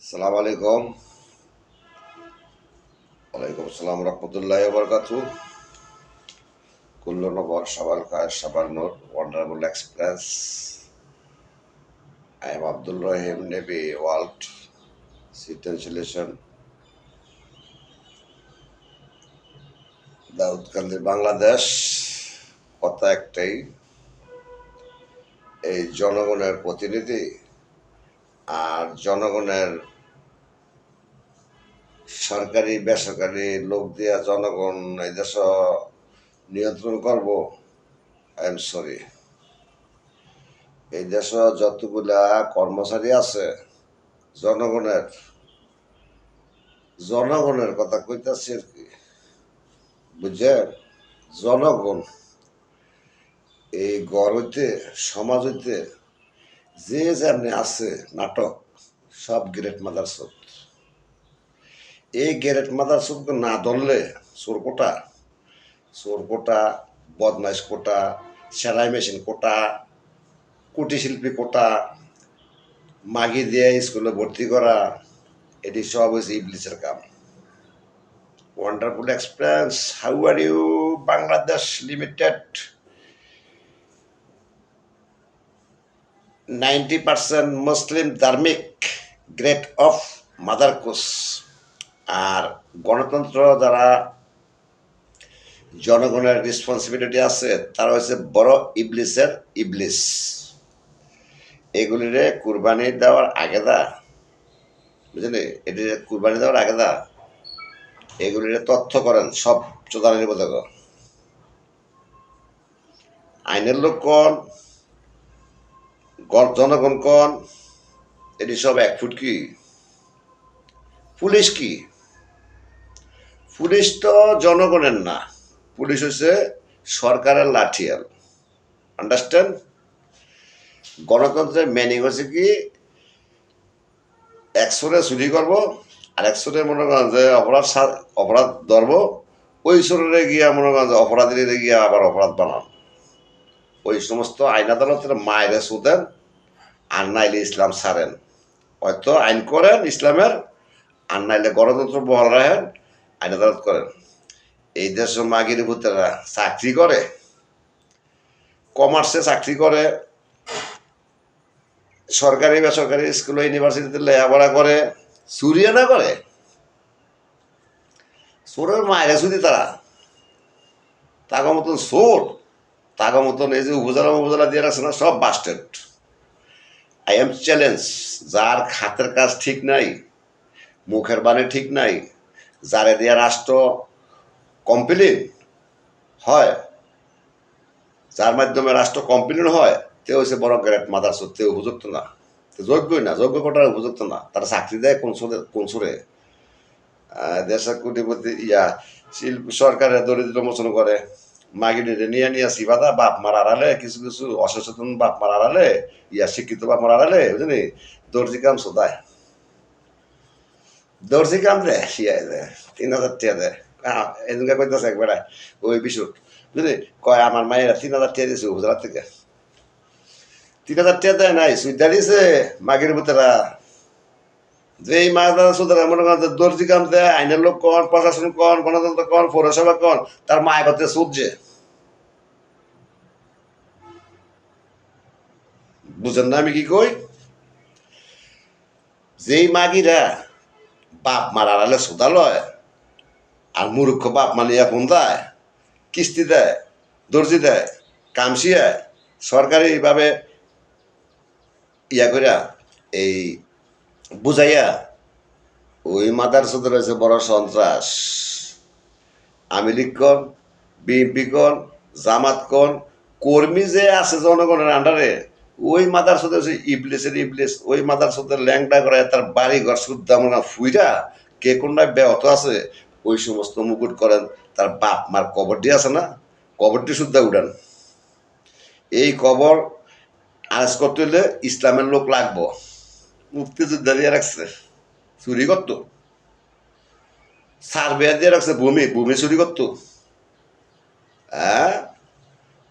সালাম আলাইকুম। ওয়ালাইকুম আসসালাম রহমতুল্লাহ বরকাতু। কুল্লু নবর সাবাল কায় সাবাল নূর ওয়ান্ডারবল এক্সপ্রেস। আই এম আব্দুল রহিম নেভি ওয়ার্ল্ড সিটেনশিলেশন দাউদকান্দি বাংলাদেশ। কথা একটাই, এই জনগণের প্রতিনিধি আর জনগণের সরকারি বেসরকারি লোক দিয়া জনগণ এই দেশ নিয়ন্ত্রণ করব। আই এম সরি, এই দেশ যতগুলা কর্মচারী আছে জনগণের জনগণের কথা কইতাছি আর কি, বুঝছেন? জনগণ এই গড় হইতে সমাজ হইতে যে যেমনি আছে নাটক সব গ্রেট মাদার চোদ। এই গ্রেট মাদার চোদকে না ধরলে চোর কোটা বদমাইশ কোটা, সেলাই মেশিন কোটা, কুটির শিল্পী কোটা, মাগি দিয়ে স্কুলে ভর্তি করা, এটি সব হয়েছে ইবলিসের কাম। Wonderful experience, how are you Bangladesh limited? 90% মুসলিম ধার্মিক, গ্রেট অফ মাদার কোস। আর গণতন্ত্র যারা জনগণের রেসপন্সিবিলিটি আছে তারা হচ্ছে বড় ইবলিসের ইবলিস। এগুলিরে কুরবানি দেওয়ার আগে দা, বুঝলি, এটি কুরবানি দেওয়ার আগে দা এগুলিরে তথ্য করেন সব চোদানের বোধক। আইনের লোক কন, জনগণ কন, এটি সব এক ফুট কি? পুলিশ কি? পুলিশ তো জনগণের না, পুলিশ হচ্ছে সরকারের লাঠিয়াল। আন্ডারস্ট্যান্ড? গণতন্ত্রের মেনিং হচ্ছে কি, একশোরে চুরি করবো আর একশোরে মনে করেন যে অপরাধ ধরবো, ওই শরীরে গিয়া মনে করেন যে অপরাধীরে গিয়া আবার অপরাধ বানান। ওই সমস্ত আইন আদালতের মায়েরে শুধেন আর নাইলে ইসলাম ছাড়েন। হয়তো আইন করেন ইসলামের, আর নাইলে গণতন্ত্র বহাল রাখেন, আইন আদালত করেন। এই দেশের মাগির ভূতেরা চাকরি করে, কমার্সে চাকরি করে, সরকারি বেসরকারি স্কুল ইউনিভার্সিটিতে লেখাপড়া করে, চুরিও না করে। চোরের মায়েরা শুধু তারা তাগো মতন চোর, তাগো মতন এই যে উপজেলা দিয়ে রাখছে না, সব বাস্টেড। আই এম চ্যালেঞ্জ, যার খাতের কাজ ঠিক নাই, মুখের বাণী ঠিক নাই, যারে দিয়া রাষ্ট্র কমপ্লেন হয়, যার মাধ্যমে রাষ্ট্র কমপ্লেন হয়, তে হচ্ছে বড় গ্রেট মাদার চোদ, তে উপযুক্ত না, যোগ্যই না, যোগ্য কোটার উপযুক্ত না। তারা চাকরি দেয় কোন সুরে? দেশের কোটিপতি সরকারের দরিদ্র মোচন করে, মাগিনে নিয়ে নিয়ে সিবাদা বাপ মার আড়ালে, কিছু কিছু অসচেতন বাপ মার আড়ালে, শিক্ষিত বাপ মার আড়ালে, বুঝলি, দর্জি কাম শোধায়, দর্জি কাম দেয়, 3,000 টাকা দেয়। এদিনকে কইতেছে একবার ওই বিশুট, বুঝলি, কয় আমার মায়েরা 3,000 টাকা দিয়েছে উপজেলা থেকে। 3,000 টাকা দেয় নাই, সুইদা দিছে মাগির ভূতেরা। যে এই মাছ ধরা সুতরাং মনে করেন দর্জি কাম দেয়, আইনের লোক কন, প্রশাসন কন, গণতন্ত্র কন, পৌরসভা কন, তার মায় করতে সুদছে। বুঝেন না আমি কি কই? যেই মাগিরা বাপ মার আড়ালে সুদা লয়, আর মূর্খ বাপ মালিয়া ফোন দেয়, কিস্তি দেয়, দর্জি দেয়, কামসিয়ায়, সরকারিভাবে করিয়া এই বুঝাইয়া, ওই মাদার সুদের হয়েছে বড় সন্ত্রাস। আওয়ামী লীগ কন, বিএনপি কন, জামাত কন, কর্মী যে আছে জনগণের আন্ডারে, ওই মাদার সাথে হচ্ছে ইবলিসের ইবলিস। ওই মাদার সাথে ল্যাংটা করে তার বাড়ি ঘর শুদ্ধা মনে ফুইরা কে কোনটায় ব্যাহত আছে, ওই সমস্ত মুকুট করেন। তার বাপ মার কবরটি আছে না, কবরটি শুদ্ধা উঠান। এই কবর আজ করতে হলে ইসলামের লোক লাগবো। মুক্তিযোদ্ধা দিয়ে রাখছে, চুরি করতো, সার্ভে দিয়ে রাখছে, ভূমি চুরি করতো। হ্যাঁ,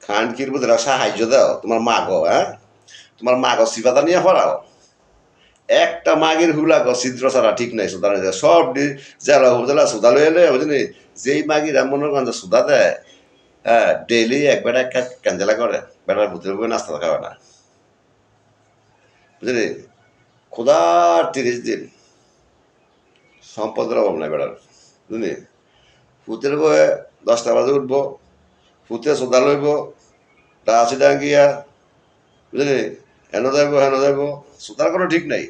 খানকির বুধরা সাহায্য দাও তোমার মা গো, হ্যাঁ, তোমার মা গো সিফাতা নিয়ে পড়াও। একটা মাগির হুলা ছিদ্র ছাড়া ঠিক নাই সুদান সব জেলা উপজেলা সুদা লই এলে বুঝলি যেই মাগিরা মনে করেন যে সুদা দেয় হ্যাঁ ডেইলি এক বেটা একটা ক্যান্ডেলা করে বেটার ভূতের বই নাস্তা খাবে না বুঝলি খোদার 30 দিন সম্পদের অভাব নাই বেটার বুঝলি ভূতের বয়ে 10টা বাজে উঠবো ভূতে সুদা লইব ডাসি ডাঙ্গিয়া বুঝলি হেন যাইব সুদার কোনো ঠিক নাই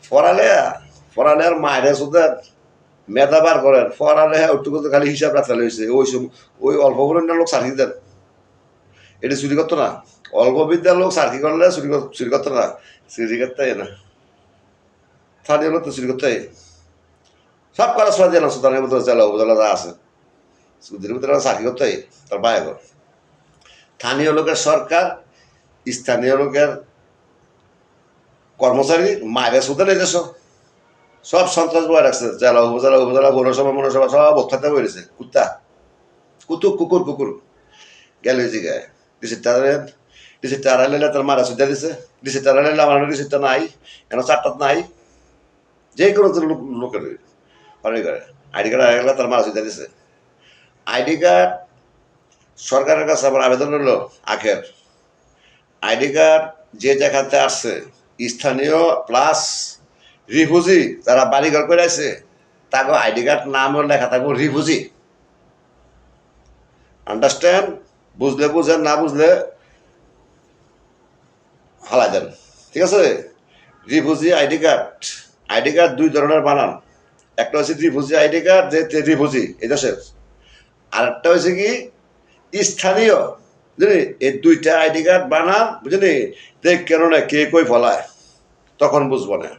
ফরালে ফরালে আর মায়ের সুদার মেধা বার করেন ফরালে ওটুকু তো খালি হিসাব রাখতে হয়েছে ওই অল্প পরিমাণ লোক সার্কি দেন এটা চুরি করতো না অল্প বিদ্যার লোক সার্কি করলে চুরি করতো না চুরি করতে না স্থানীয় লোক তো চুরি করতে সব করা সবাই দিলাম সুদানের মতো জেলা উপজেলা যা আছে সুদের ভিতরে চাকরি করতে তার বাইরে কর স্থানীয় লোকের সরকার স্থানীয় লোকের কর্মচারী মায়ের সুদে নেই দেশ সব সন্ত্রাস বয়ে রাখছে জেলা উপজেলা পৌরসভা মনসভা সব অখ্যাতে বলেছে কুকুর কুকুর গেল ওই জায়গায় রিসিপ্টটা হারাইলে তার মারা সুদা দিছে রিসিপ্টটা হারাইলে আমার রিসিপ্টটা নাই কেন চারটা নাই যে কোনো লোকের অনেক করে আইডি কার্ড হারাইলে তার মারা সুদা দিছে আইডি কার্ড সরকারের কাছে আমার আবেদন হলো আখের আইডি কার্ড যে জায়গাতে আসছে স্থানীয় প্লাস রিফিউজি যারা বাড়িঘর করে আছে তাকে আইডি কার্ড নাম লেখা থাকবো রিফিউজি আন্ডারস্ট্যান্ড বুঝলে বুঝেন না বুঝলে হালাই দেন ঠিক আছে রিফিউজি আইডি কার্ড 2 ধরনের বানান একটা হচ্ছে রিফিউজি আইডি কার্ড যে রিফিউজি এই দেশের আরেকটা হয়েছে কি স্থানীয় বুঝলি এই 2টা আইডি কার্ড বানান বুঝলি দেখ কেন না কে কই ফলায় তখন বুঝবো না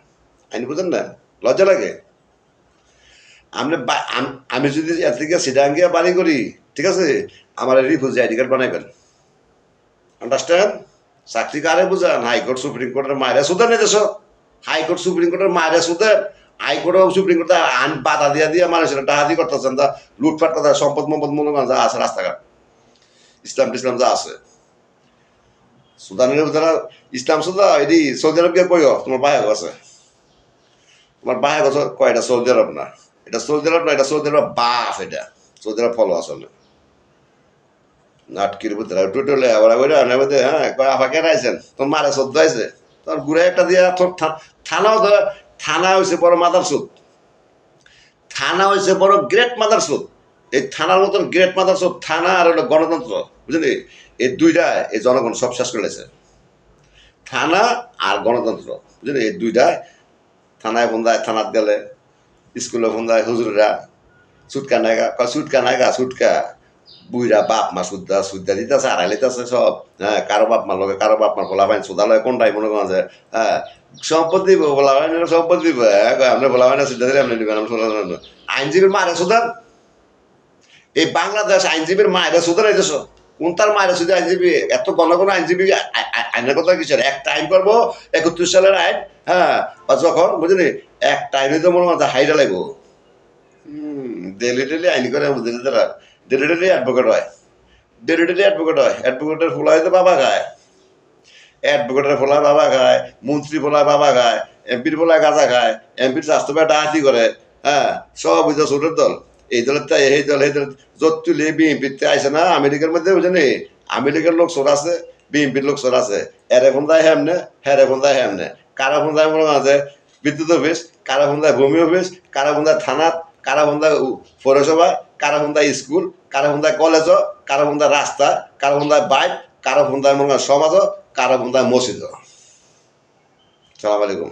আইন বুঝেন না লজ্জা লাগে আমি যদি এর থেকে সিডাঙ্গিয়া বাড়ি করি ঠিক আছে আমার রিফিউজি আইডি কার্ড বানাইবেন আন্ডারস্ট্যান্ড চাকরি কারে বুঝান হাইকোর্ট সুপ্রিম কোর্টের মায়েরা সুদেন এই দেশ হাইকোর্ট সুপ্রিম কোর্টের মায়েরা সুদেন হাইকোর্ট সুপ্রিম কোর্টে বাধা দিয়ে মানুষের ডাহাতি করতেছেন তা লুটপাট করতে সম্পদ মম্পদ মনে করেন যা আছে রাস্তাঘাট ইসলাম যা আছে সুদানের যারা ইসলাম সুদা এটি সৌদি আরব গিয়ে কইও তোমার বাহে আছে তোমার বাহে গছ কয় এটা সৌদি আরব না এটা সৌদি আরব না এটা সৌদি আরব বাস এটা সৌদি আরব ফলো আসলে নাটকির ভিতরে টুটলে আবার হ্যাঁ কয় আফাকে রাইছেন তোর মারে সদ্য আছে তোর ঘুরে একটা দিয়া তোর থানা হয়েছে বড় মাদার সুদ থানা হয়েছে বড় গ্রেট মাদার সুদ এই থানার মতন গ্রেট মাদার সুদ থানা আর হলো গণতন্ত্র বুঝলি এই 2টা এই জনগণ সব শেষ করেছে থানা আর গণতন্ত্র বুঝলি এই 2টা থানায় ফোন্দায় থানাত গেলে স্কুলে ফোন্দায় হুজুররা সুটকা নায়গা সুটকা বুইরা বাপ মা সুদ্দা দিতেছে আড়াই লিতেছে সব হ্যাঁ কারো বাপ মার লগে কারো বাপ মার বলা হয় সোদা লয় কোনটাই মনে করেন যে হ্যাঁ সম্পদ দিব বলা হয় না সম্পদ দিব আমরা বলা হয় না সুদ্দা দিলে আপনি দিবেন আইনজীবীর মারে সুদান এই বাংলাদেশ আইনজীবীর মায়েরা সুদান এই দেশ কোন তার মায়েরা শুধু আইনজীবী এত ঘন আইনজীবী আইনের কথা কিছু একটা আইন করবো 31 সালের আইন হ্যাঁ বা যখন বুঝলি একটা আইনে তো মনে হয় হাইরা লাগবো ডেলি আইন করে ডেলি অ্যাডভোকেট হয় অ্যাডভোকেটের ফোলা হয়তো বাবা খায় অ্যাডভোকেটের ফোলা বাবা খায় মন্ত্রী ফোলা বাবা খায় এমপির ফোলায় গাঁজা খায় এমপির স্বাস্থ্য ডাহাতি করে হ্যাঁ সব বুঝতে ছোটের দল এই দলের তাই এই দল যত তুলে বিএনপিতে আইসে না আমেরিকার মধ্যে বুঝেনি আমেরিকার লোক চোর আছে বিএনপির লোক চোর আছে এরে ফোন্দায় হেমনে হেরে ফোন্দায় হেমনে কারা ফোন্দায় মনে আছে বিদ্যুৎ অফিস কারা ফোন্দায় ভূমি অফিস কারা ফোন্দায় থানাত কারা ফোন্দায় পৌরসভা কারা ফোন্দায় স্কুল কারা ফোন্দায় কলেজ কারা ফোন্দায় রাস্তা কারা ফোন্দায় বাইক কারা ফোন্দায় মনে সমাজ কারা ফোন্দায় মসজিদ সালাম আলাইকুম